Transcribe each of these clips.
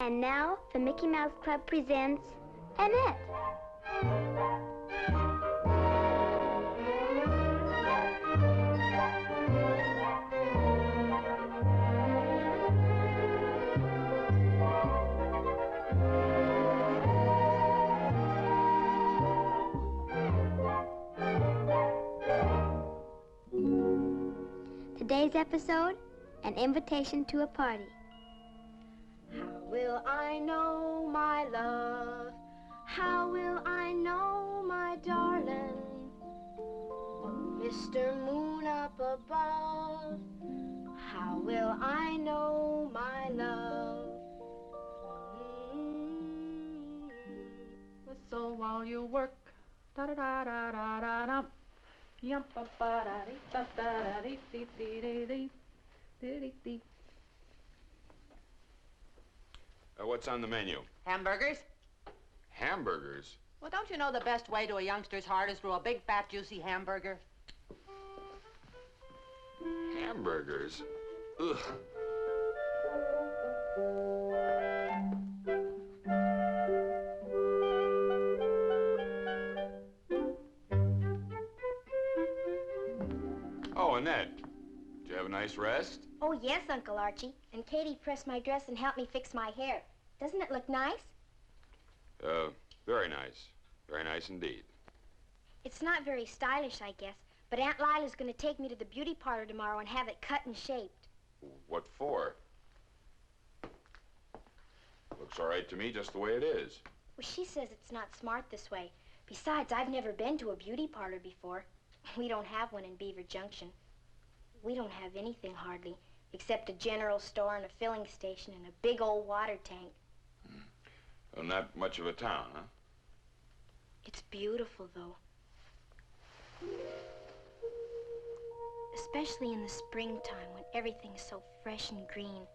And now, the Mickey Mouse Club presents Annette. Today's episode, an invitation to a party. How will I know my love? How will I know my darling? Oh, Mr. Moon up above, how will I know my love? So while you work, da da da da da da da, yum ba ba da dee da da dee dee dee dee dee dee dee. What's on the menu? Hamburgers? Hamburgers? Well, don't you know the best way to a youngster's heart is through a big, fat, juicy hamburger? Hamburgers? Ugh. Oh, Annette, did you have a nice rest? Oh, yes, Uncle Archie. And Katie pressed my dress and helped me fix my hair. Doesn't it look nice? Very nice. Very nice indeed. It's not very stylish, I guess, but Aunt Lila's going to take me to the beauty parlor tomorrow and have it cut and shaped. What for? Looks all right to me just the way it is. Well, she says it's not smart this way. Besides, I've never been to a beauty parlor before. We don't have one in Beaver Junction. We don't have anything hardly, except a general store and a filling station and a big old water tank. Well, not much of a town, huh? It's beautiful, though. Especially in the springtime when everything's so fresh and green.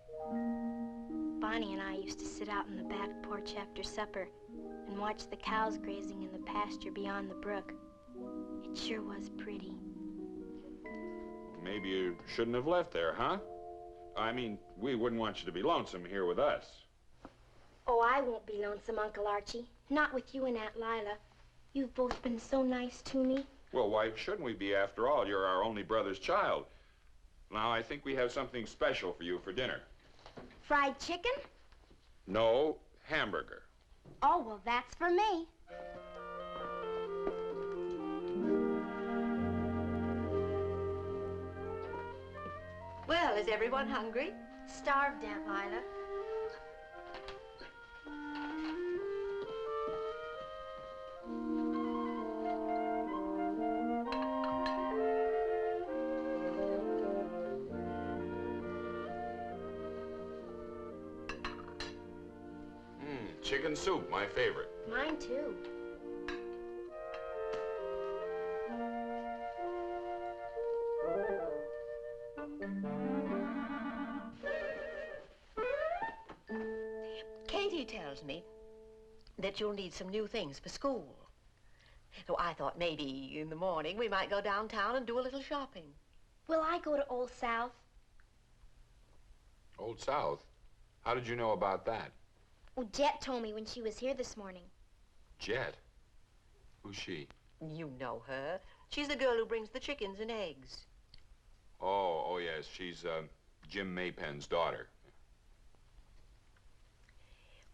Bonnie and I used to sit out on the back porch after supper and watch the cows grazing in the pasture beyond the brook. It sure was pretty. Maybe you shouldn't have left there, huh? I mean, we wouldn't want you to be lonesome here with us. Oh, I won't be lonesome, Uncle Archie. Not with you and Aunt Lila. You've both been so nice to me. Well, why shouldn't we be? After all, you're our only brother's child. Now, I think we have something special for you for dinner. Fried chicken? No, hamburger. Oh, well, that's for me. Well, is everyone hungry? Starved, Aunt Lila. Chicken soup, my favorite. Mine, too. Katie tells me that you'll need some new things for school. So I thought maybe in the morning we might go downtown and do a little shopping. Will I go to Old South? Old South? How did you know about that? Well, Jet told me when she was here this morning. Jet? Who's she? You know her. She's the girl who brings the chickens and eggs. Oh, yes. She's Jim Maypen's daughter.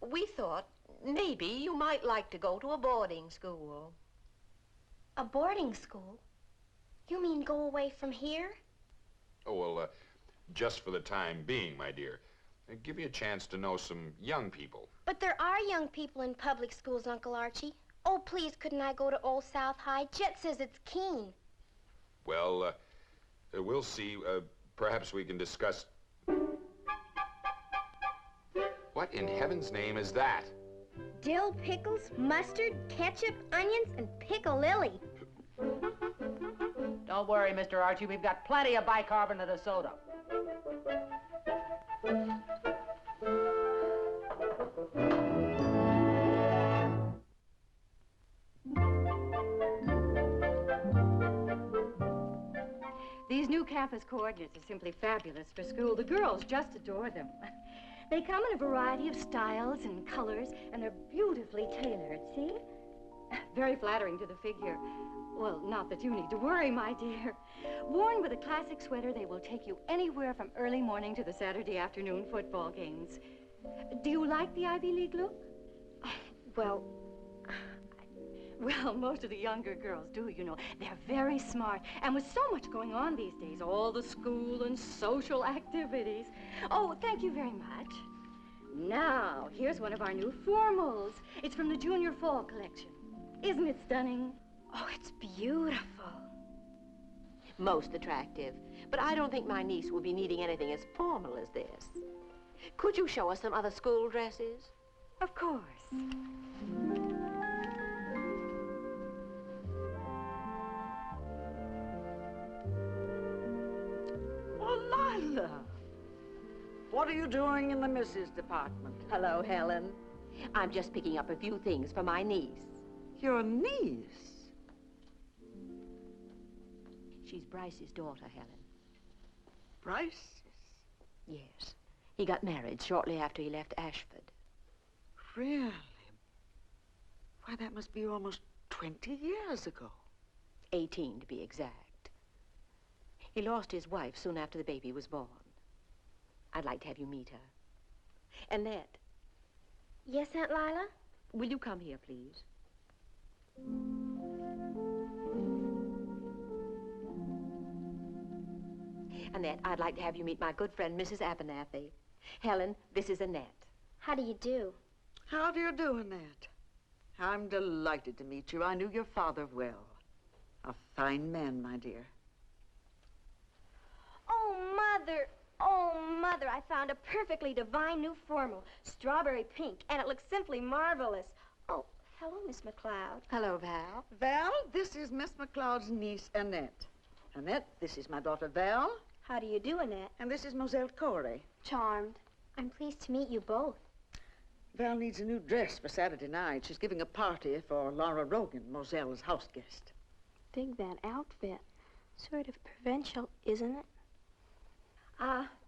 We thought maybe you might like to go to a boarding school. A boarding school? You mean go away from here? Oh, well, just for the time being, my dear. Give you a chance to know some young people. But there are young people in public schools, Uncle Archie. Oh, please, couldn't I go to Old South High? Jet says it's keen. Well, we'll see. Perhaps we can discuss... What in heaven's name is that? Dill, pickles, mustard, ketchup, onions, and piccalilli. Don't worry, Mr. Archie. We've got plenty of bicarbonate of soda. These new campus coordinates are simply fabulous for school. The girls just adore them. They come in a variety of styles and colors, and they're beautifully tailored, see? Very flattering to the figure. Well, not that you need to worry, my dear. Worn with a classic sweater, they will take you anywhere from early morning to the Saturday afternoon football games. Do you like the Ivy League look? Well, Most of the younger girls do, you know. They're very smart, and with so much going on these days, all the school and social activities. Oh, thank you very much. Now, here's one of our new formals. It's from the junior fall collection. Isn't it stunning? oh, it's beautiful. Most attractive. But I don't think my niece will be needing anything as formal as this. Could you show us some other school dresses? Of course. Oh, Lila! What are you doing in the Mrs. department? Hello, Helen. I'm just picking up a few things for my niece. Your niece? She's Bryce's daughter, Helen. Bryce? Yes. He got married shortly after he left Ashford. Really? Why, that must be almost 20 years ago. 18, to be exact. He lost his wife soon after the baby was born. I'd like to have you meet her. Annette, Yes, Aunt Lila? will you come here, please? Annette, I'd like to have you meet my good friend, Mrs. Abernathy. Helen, this is Annette. How do you do? How do you do, Annette? I'm delighted to meet you. I knew your father well. A fine man, my dear. Oh, Mother, I found a perfectly divine new formal, strawberry pink, and it looks simply marvelous. Oh, hello, Miss McLeod. Hello, Val. Val, this is Miss McLeod's niece, Annette. Annette, this is my daughter, Val. How do you do, Annette? And this is Moselle Corey. Charmed. I'm pleased to meet you both. Val needs a new dress for Saturday night. She's giving a party for Laura Rogan, Moselle's house guest. Dig that outfit. Sort of provincial, isn't it?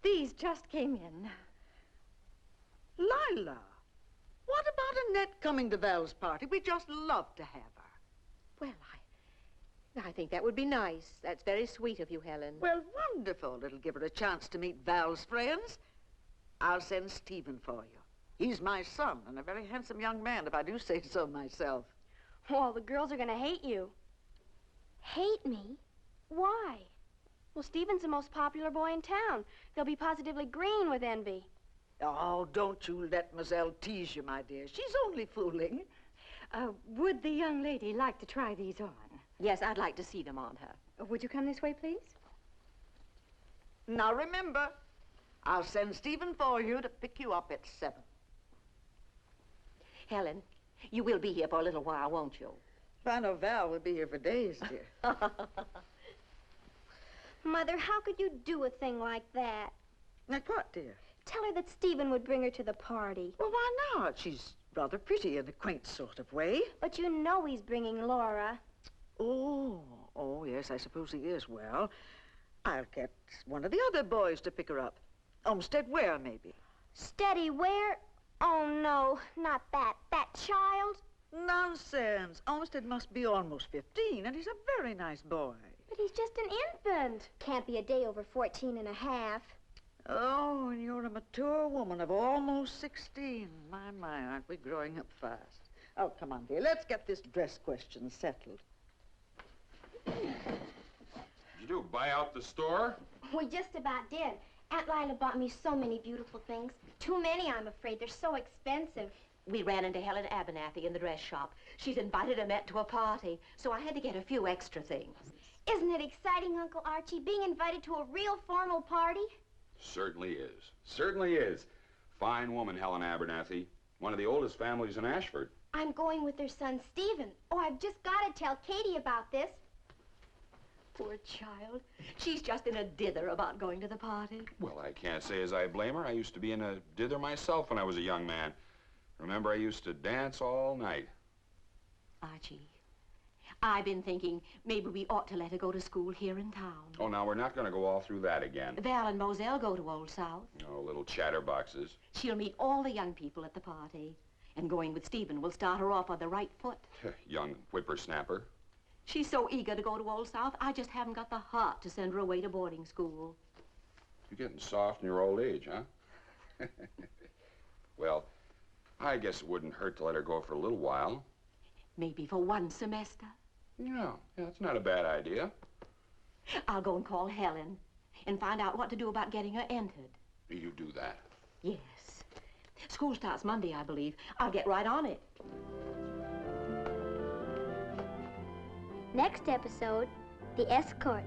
These just came in. Lila, what about Annette coming to Val's party? We'd just love to have her. Well, I think that would be nice. That's very sweet of you, Helen. Well, wonderful. It'll give her a chance to meet Val's friends. I'll send Stephen for you. He's my son, and a very handsome young man, if I do say so myself. Well, the girls are going to hate you. Hate me? Why? Well, Stephen's the most popular boy in town. They'll be positively green with envy. Oh, don't you let Moselle tease you, my dear. She's only fooling. Would the young lady like to try these on? Yes, I'd like to see them on her. Would you come this way, please? Now, remember, I'll send Stephen for you to pick you up at 7. Helen, you will be here for a little while, won't you? I know Val will be here for days, dear. Mother, how could you do a thing like that? Like what, dear? Tell her that Stephen would bring her to the party. Well, why not? She's rather pretty in a quaint sort of way. But you know he's bringing Laura. Oh, yes, I suppose he is. Well, I'll get one of the other boys to pick her up. Olmsted Ware, maybe. Steady where? Oh, no, not that. That child? Nonsense. Olmsted must be almost 15, and he's a very nice boy. But he's just an infant. Can't be a day over 14 and a half. Oh, and you're a mature woman of almost 16. My, aren't we growing up fast? Oh, come on, dear. Let's get this dress question settled. Did you do, buy out the store? We just about did. Aunt Lila bought me so many beautiful things. Too many, I'm afraid. They're so expensive. We ran into Helen Abernathy in the dress shop. She's invited Annette to a party, so I had to get a few extra things. Isn't it exciting, Uncle Archie, being invited to a real formal party? Certainly is. Certainly is. Fine woman, Helen Abernathy. One of the oldest families in Ashford. I'm going with their son, Stephen. Oh, I've just got to tell Katie about this. Poor child. She's just in a dither about going to the party. Well, I can't say as I blame her. I used to be in a dither myself when I was a young man. Remember, I used to dance all night. Archie, I've been thinking maybe we ought to let her go to school here in town. Oh, now, we're not going to go all through that again. Val and Moselle go to Old South. Oh, little chatterboxes. She'll meet all the young people at the party. And going with Stephen will start her off on the right foot. Young whippersnapper. She's so eager to go to Old South, I just haven't got the heart to send her away to boarding school. You're getting soft in your old age, huh? Well, I guess it wouldn't hurt to let her go for a little while. Maybe for one semester. Yeah, that's not a bad idea. I'll go and call Helen and find out what to do about getting her entered. You do that. Yes. School starts Monday, I believe. I'll get right on it. Next episode, The Escort.